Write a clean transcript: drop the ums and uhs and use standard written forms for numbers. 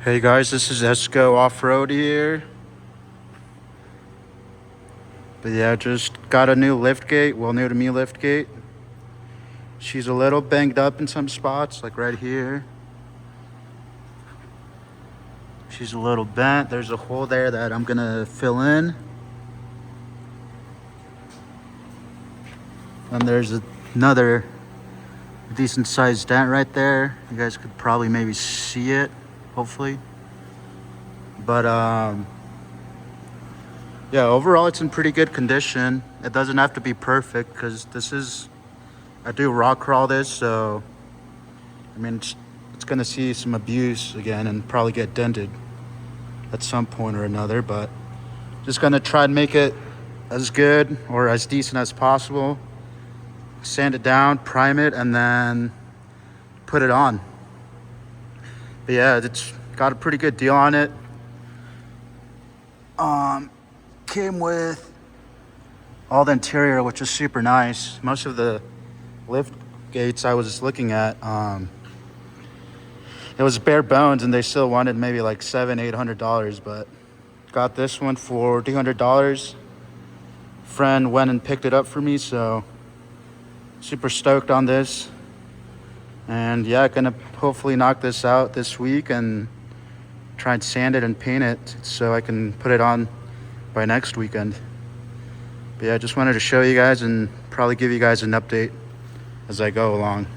Hey guys, this is Esco Off-Road here. But yeah, just got a new lift gate. Well, new to me lift gate. She's a little banged up in some spots, like right here. She's a little bent. There's a hole there that I'm gonna fill in. And there's another decent sized dent right there. You guys could probably maybe see it, hopefully. But yeah, overall it's in pretty good condition. It doesn't have to be perfect because I do rock crawl this, so I mean it's gonna see some abuse again and probably get dented at some point or another, but just gonna try and make it as good or as decent as possible. Sand it down, prime it, and then put it on. But yeah, it's got a pretty good deal on it. Came with all the interior, which is super nice. Most of the lift gates I was looking at, it was bare bones, and they still wanted maybe like $700-800, but got this one for $200. Friend went and picked it up for me, so super stoked on this. And yeah, gonna hopefully knock this out this week and try and sand it and paint it so I can put it on by next weekend. But yeah, I just wanted to show you guys and probably give you guys an update as I go along.